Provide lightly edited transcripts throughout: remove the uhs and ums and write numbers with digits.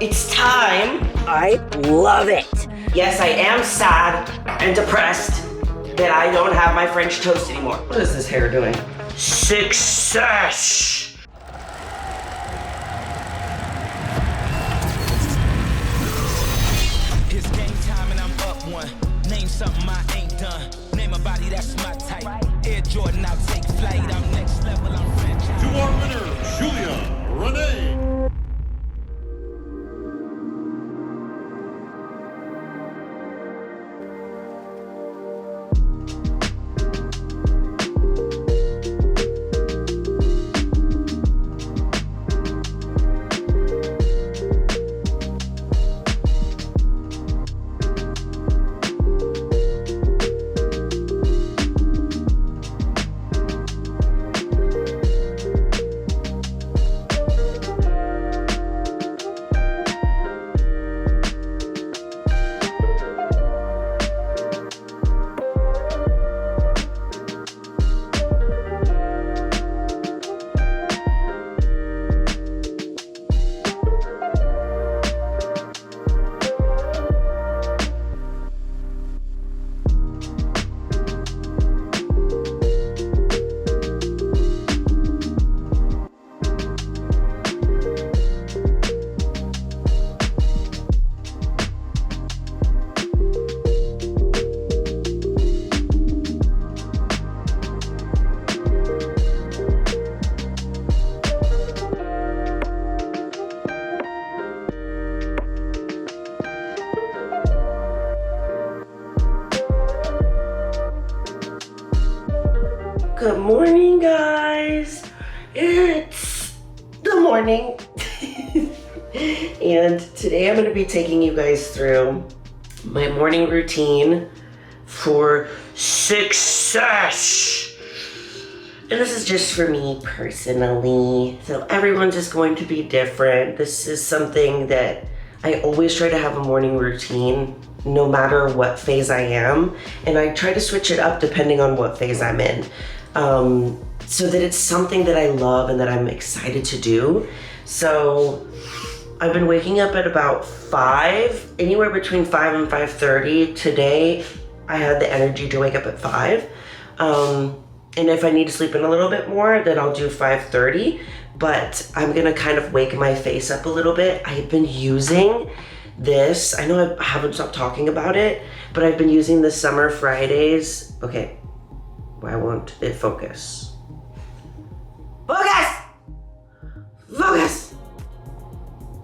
It's time. I love it. Yes, I am sad and depressed that I don't have my French toast anymore. What is this hair doing? Success! It's game time and I'm up one. Name something I ain't done. Name a body that's my type. Air Jordan, I'll take flight. I'm next level, I'm French. To our winner, Julia Rene. Good morning, guys. It's the morning. And today I'm going to be taking you guys through my morning routine for success. And this is just for me personally. So everyone's just going to be different. This is something that I always try to have a morning routine no matter what phase I am. And I try to switch it up depending on what phase I'm in. So that it's something that I love and that I'm excited to do. So I've been waking up at about 5, anywhere between 5 and 5:30. Today, I had the energy to wake up at 5. And if I need to sleep in a little bit more, then I'll do 5:30. But I'm gonna kind of wake my face up a little bit. I've been using this. I know I haven't stopped talking about it, but I've been using the Summer Fridays. Okay, why won't it focus? Focus! Focus!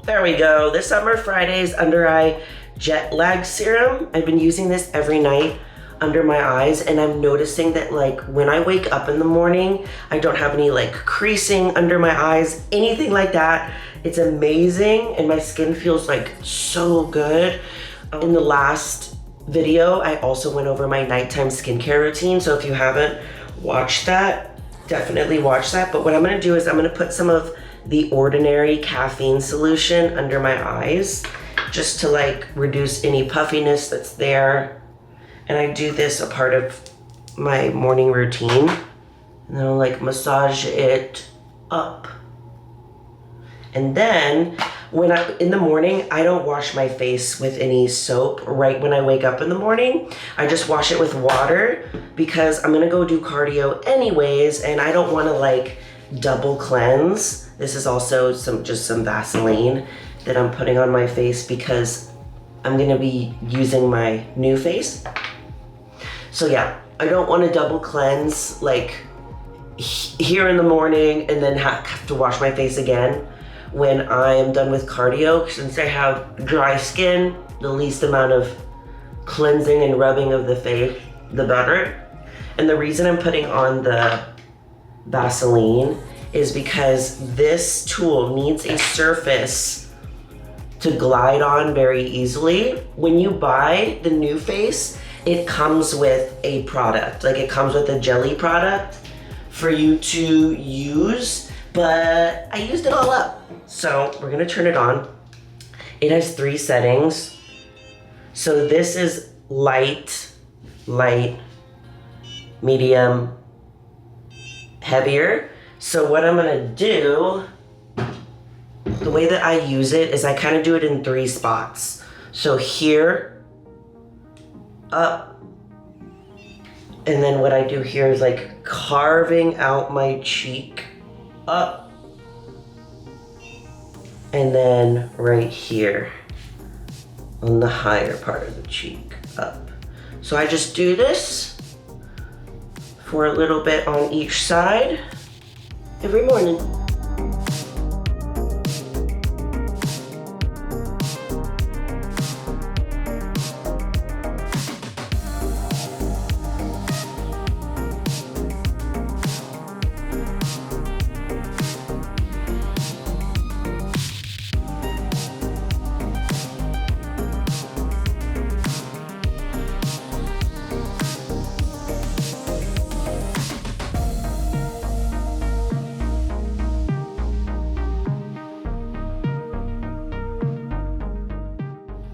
There we go. The Summer Fridays Under Eye Jet Lag Serum. I've been using this every night under my eyes, and I'm noticing that like when I wake up in the morning, I don't have any like creasing under my eyes, anything like that. It's amazing, and my skin feels like so good. In the last video, I also went over my nighttime skincare routine, so if you haven't watched that, definitely watch that. But what I'm gonna do is I'm gonna put some of the Ordinary caffeine solution under my eyes just to like reduce any puffiness that's there. And I do this a part of my morning routine. And then I'll like massage it up. And then in the morning, I don't wash my face with any soap right when I wake up in the morning. I just wash it with water because I'm gonna go do cardio anyways, and I don't wanna like double cleanse. This is also just some Vaseline that I'm putting on my face because I'm gonna be using my new face. So yeah, I don't wanna double cleanse like here in the morning and then have to wash my face again when I am done with cardio. Since I have dry skin, the least amount of cleansing and rubbing of the face, the better. And the reason I'm putting on the Vaseline is because this tool needs a surface to glide on very easily. When you buy the new face, it comes with a product, like it comes with a jelly product for you to use, but I used it all up. So we're gonna turn it on. It has 3 settings. So this is light, medium, heavier. So what I'm gonna do The way that I use it is I kind of do it in 3 spots. So here, up, and then what I do here is like carving out my cheek up, and then right here on the higher part of the cheek up. So I just do this for a little bit on each side every morning.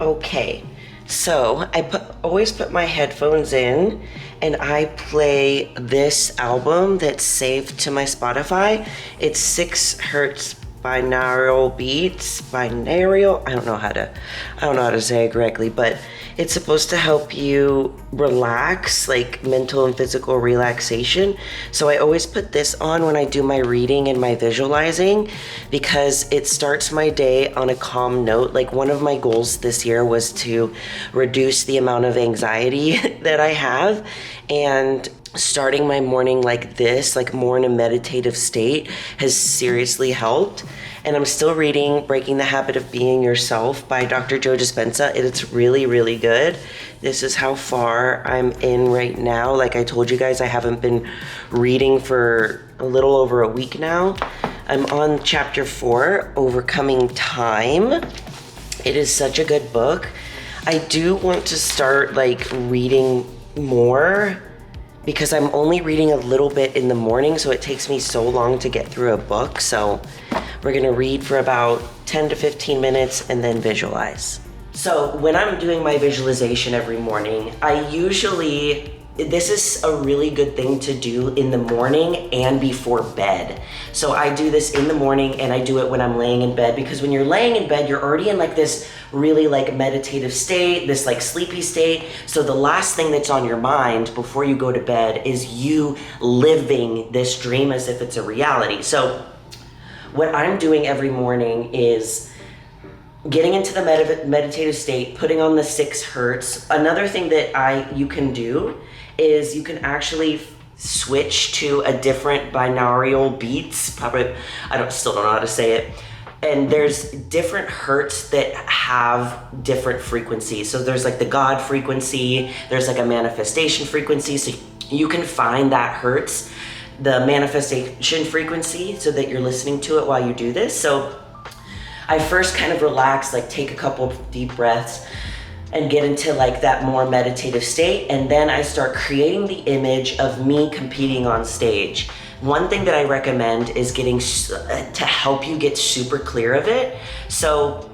Okay, so I always put my headphones in and I play this album that's saved to my Spotify. It's 6 Hertz binaural beats, I don't know how to say it correctly, but it's supposed to help you relax, like mental and physical relaxation. So I always put this on when I do my reading and my visualizing because it starts my day on a calm note. Like one of my goals this year was to reduce the amount of anxiety that I have, and starting my morning like this, like more in a meditative state, has seriously helped. And I'm still reading Breaking the Habit of Being Yourself by Dr. Joe Dispenza. It's really, really good. This is how far I'm in right now. Like I told you guys, I haven't been reading for a little over a week now. I'm on chapter 4, Overcoming Time. It is such a good book. I do want to start like reading more because I'm only reading a little bit in the morning, so it takes me so long to get through a book. So we're gonna read for about 10 to 15 minutes and then visualize. So when I'm doing my visualization every morning, this is a really good thing to do in the morning and before bed. So I do this in the morning and I do it when I'm laying in bed, because when you're laying in bed, you're already in like this really like meditative state, this like sleepy state. So the last thing that's on your mind before you go to bed is you living this dream as if it's a reality. So what I'm doing every morning is getting into the meditative state, putting on the 6 Hertz. Another thing that you can do is you can actually switch to a different binaural beats. Probably, still don't know how to say it. And there's different hertz that have different frequencies. So there's like the God frequency, there's like a manifestation frequency. So you can find that hertz, the manifestation frequency, so that you're listening to it while you do this. So I first kind of relax, like take a couple of deep breaths and get into like that more meditative state. And then I start creating the image of me competing on stage. One thing that I recommend is to help you get super clear of it. So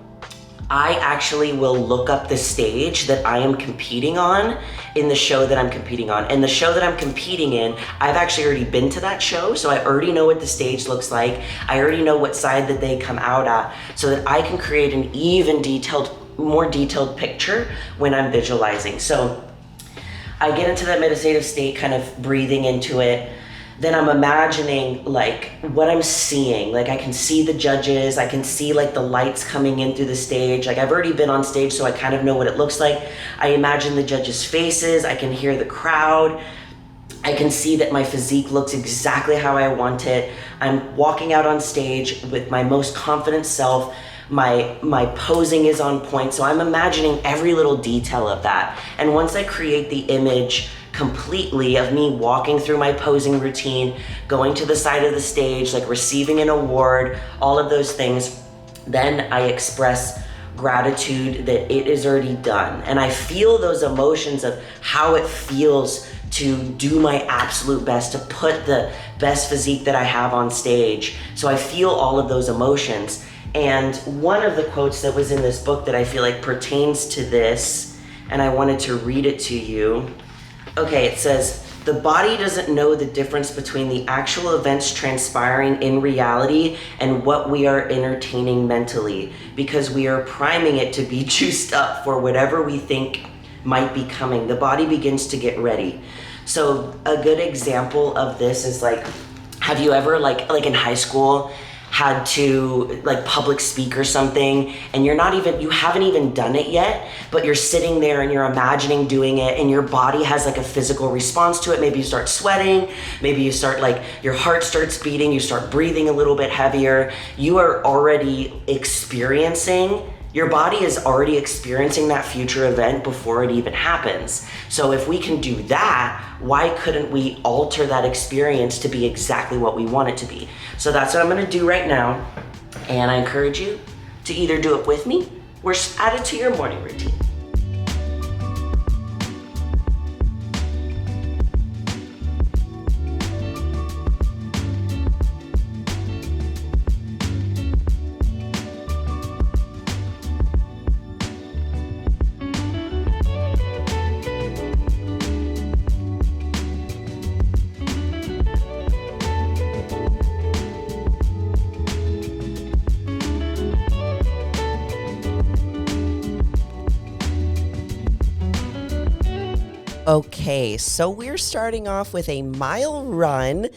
I actually will look up the stage that I am competing on in the show that I'm competing on. And the show that I'm competing in, I've actually already been to that show, so I already know what the stage looks like. I already know what side that they come out at, so that I can create an more detailed picture when I'm visualizing. So I get into that meditative state, kind of breathing into it. Then I'm imagining like what I'm seeing. Like I can see the judges, I can see like the lights coming in through the stage. Like I've already been on stage, so I kind of know what it looks like. I imagine the judges' faces, I can hear the crowd. I can see that my physique looks exactly how I want it. I'm walking out on stage with my most confident self. My posing is on point, so I'm imagining every little detail of that. And once I create the image completely of me walking through my posing routine, going to the side of the stage, like receiving an award, all of those things, then I express gratitude that it is already done. And I feel those emotions of how it feels to do my absolute best, to put the best physique that I have on stage. So I feel all of those emotions. And one of the quotes that was in this book that I feel like pertains to this, and I wanted to read it to you. Okay, it says, The body doesn't know the difference between the actual events transpiring in reality and what we are entertaining mentally, because we are priming it to be juiced up for whatever we think might be coming. The body begins to get ready. So a good example of this is like, have you ever like in high school had to like public speak or something, and you haven't even done it yet, but you're sitting there and you're imagining doing it, and your body has like a physical response to it. Maybe you start sweating, maybe you start like your heart starts beating, you start breathing a little bit heavier. Your body is already experiencing that future event before it even happens. So if we can do that, why couldn't we alter that experience to be exactly what we want it to be? So that's what I'm gonna do right now. And I encourage you to either do it with me or add it to your morning routine. Okay, so we're starting off with a mile run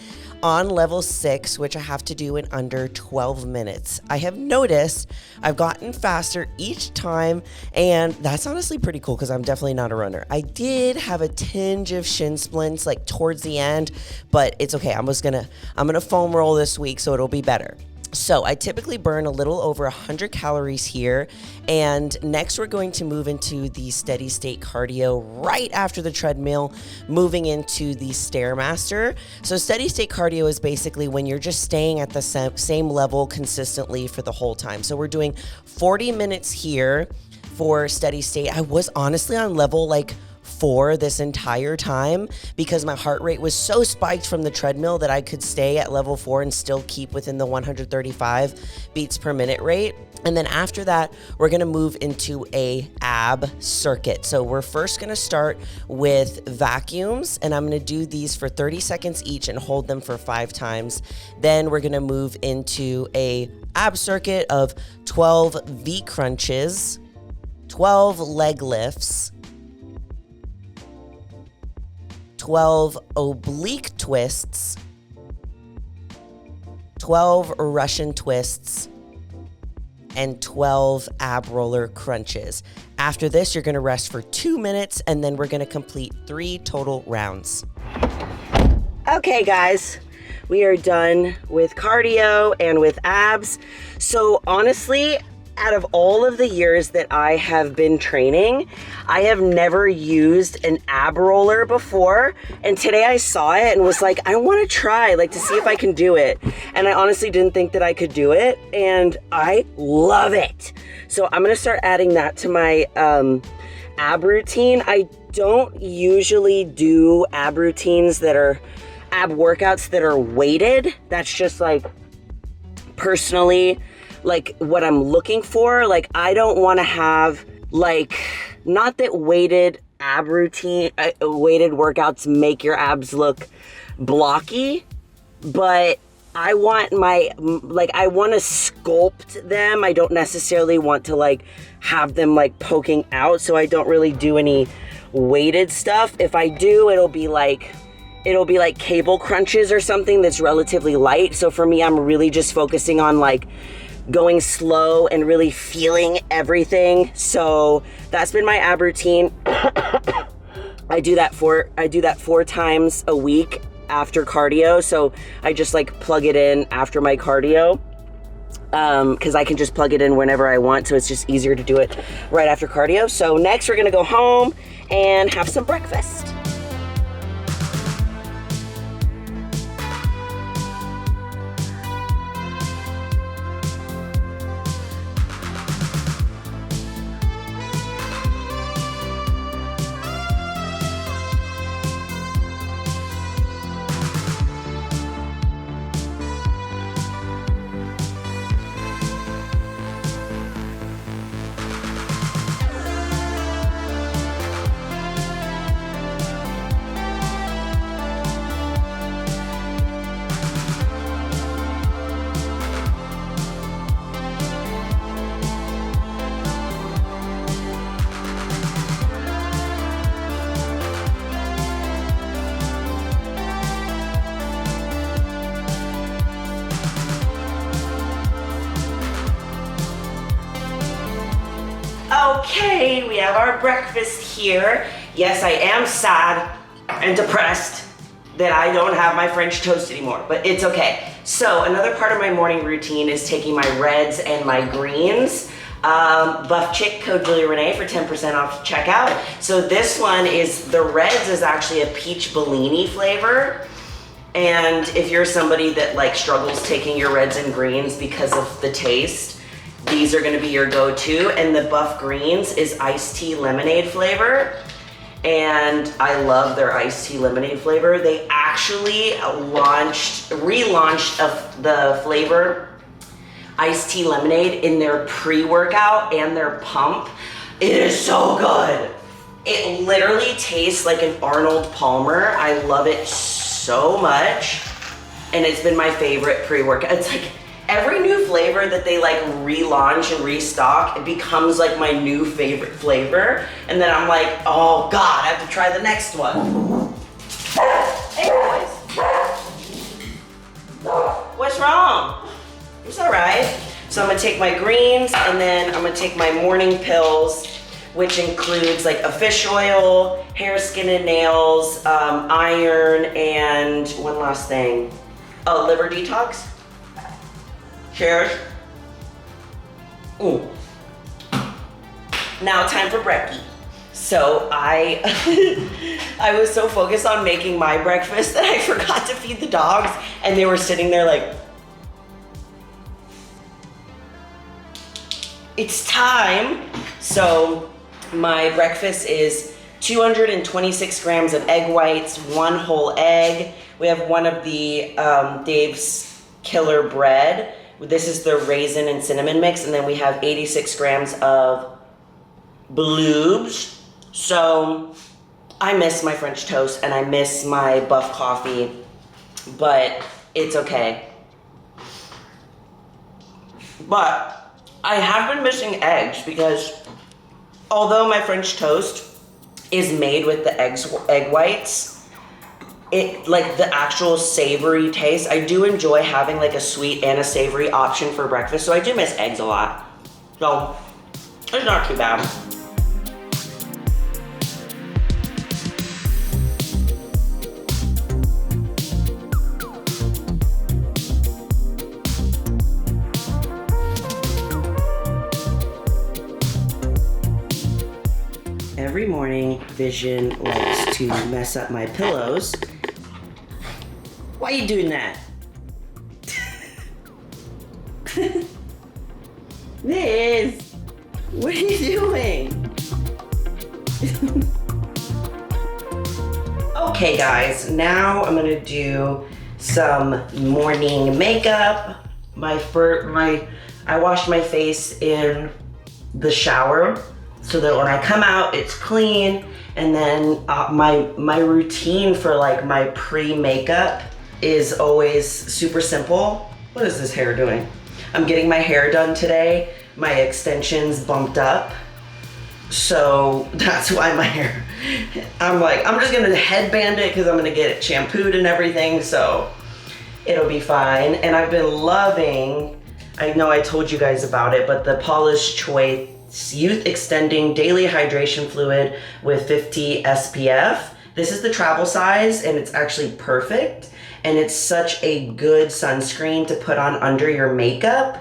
on level 6, which I have to do in under 12 minutes. I have noticed I've gotten faster each time, and that's honestly pretty cool because I'm definitely not a runner. I did have a tinge of shin splints like towards the end, but it's okay. I'm gonna foam roll this week, so it'll be better. So I typically burn a little over 100 calories here, and next we're going to move into the steady state cardio right after the treadmill, moving into the Stairmaster. So steady state cardio is basically when you're just staying at the same level consistently for the whole time. So we're doing 40 minutes here for steady state. I was honestly on level like 4 this entire time because my heart rate was so spiked from the treadmill that I could stay at level 4 and still keep within the 135 beats per minute rate. And then after that, we're gonna move into a ab circuit. So we're first gonna start with vacuums, and I'm gonna do these for 30 seconds each and hold them for 5 times. Then we're gonna move into a ab circuit of 12 V crunches, 12 leg lifts, 12 oblique twists, 12 Russian twists, and 12 ab roller crunches. After this, you're gonna rest for 2 minutes, and then we're gonna complete 3 total rounds. Okay, guys, we are done with cardio and with abs. So honestly, out of all of the years that I have been training, I have never used an ab roller before. And today I saw it and was like, I want to try, like, to see if I can do it. And I honestly didn't think that I could do it, and I love it. So I'm going to start adding that to my ab routine. I don't usually do ab routines that are ab workouts that are weighted. That's just like personally like what I'm looking for. Like, I don't want to have like, not that weighted ab routine, weighted workouts make your abs look blocky, but I want I want to sculpt them. I don't necessarily want to like have them like poking out. So I don't really do any weighted stuff. If I do, it'll be like cable crunches or something that's relatively light. So for me, I'm really just focusing on like going slow and really feeling everything. So that's been my ab routine. I do that 4 times a week after cardio. So I just like plug it in after my cardio, because I can just plug it in whenever I want. So it's just easier to do it right after cardio. So next we're gonna go home and have some breakfast. Okay, we have our breakfast here. Yes, I am sad and depressed that I don't have my French toast anymore, but it's okay. So another part of my morning routine is taking my reds and my greens. Buff Chick, code Julia Rene for 10% off checkout. So this one is, the reds is actually a peach Bellini flavor. And if you're somebody that like struggles taking your reds and greens because of the taste, these are gonna be your go-to. And the Buff Greens is iced tea lemonade flavor. And I love their iced tea lemonade flavor. They actually relaunched the flavor iced tea lemonade in their pre-workout and their pump. It is so good. It literally tastes like an Arnold Palmer. I love it so much. And it's been my favorite pre-workout. It's like every new flavor that they like relaunch and restock, it becomes like my new favorite flavor. And then I'm like, oh God, I have to try the next one. Hey boys. What's wrong? It's all right. So I'm gonna take my greens and then I'm gonna take my morning pills, which includes like a fish oil, hair, skin and nails, iron, and one last thing. Oh, liver detox. Cheers. Ooh. Now time for brekkie. So I was so focused on making my breakfast that I forgot to feed the dogs, and they were sitting there like, it's time. So my breakfast is 226 grams of egg whites, 1 whole egg. We have one of the Dave's Killer bread. This is the raisin and cinnamon mix, and then we have 86 grams of bloobs. So I miss my French toast and I miss my Buff coffee, but it's okay. But I have been missing eggs because although my French toast is made with the egg whites, it like the actual savory taste, I do enjoy having like a sweet and a savory option for breakfast, so I do miss eggs a lot. So it's not too bad. Every morning, Vision likes to mess up my pillows. Why are you doing that? Liz, what are you doing? Okay guys, now I'm gonna do some morning makeup. I washed my face in the shower, so that when I come out, it's clean. And then my routine for like my pre-makeup is always super simple. What is this hair doing? I'm getting my hair done today. My extensions bumped up. So that's why my hair, I'm just gonna headband it because I'm gonna get it shampooed and everything, so it'll be fine. And I've been loving, I know I told you guys about it, but the Paula's Choice Youth Extending Daily Hydration Fluid with 50 SPF. This is the travel size and it's actually perfect. And it's such a good sunscreen to put on under your makeup.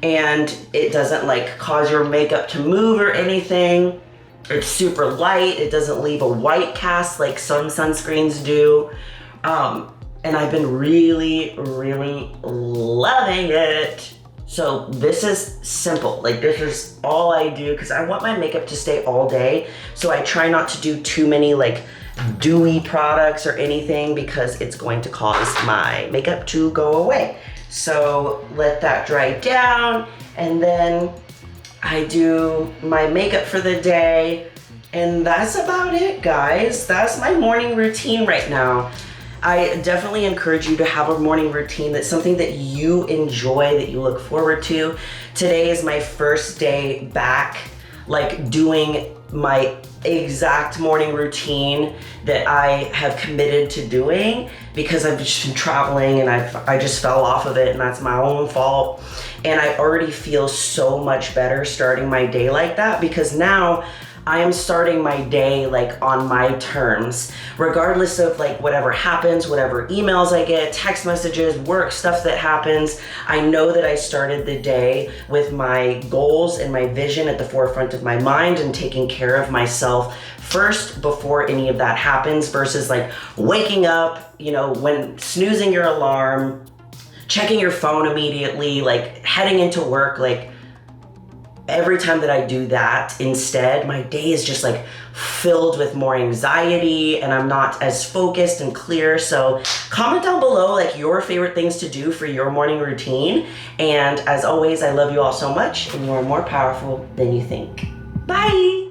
And it doesn't like cause your makeup to move or anything. It's super light. It doesn't leave a white cast like some sunscreens do. And I've been really, really loving it. So this is simple, like this is all I do because I want my makeup to stay all day. So I try not to do too many like dewy products or anything because it's going to cause my makeup to go away. So let that dry down and then I do my makeup for the day. And that's about it, guys. That's my morning routine right now. I definitely encourage you to have a morning routine that's something that you enjoy, that you look forward to. Today is my first day back like doing my exact morning routine that I have committed to doing, because I've just been traveling and I just fell off of it, and that's my own fault. And I already feel so much better starting my day like that, because now I am starting my day like on my terms, regardless of like whatever happens, whatever emails I get, text messages, work stuff that happens. I know that I started the day with my goals and my vision at the forefront of my mind and taking care of myself first before any of that happens, versus like waking up, you know, when snoozing your alarm, checking your phone immediately, like heading into work. Like every time that I do that, instead, my day is just like filled with more anxiety and I'm not as focused and clear. So comment down below like your favorite things to do for your morning routine. And as always, I love you all so much, and you are more powerful than you think. Bye.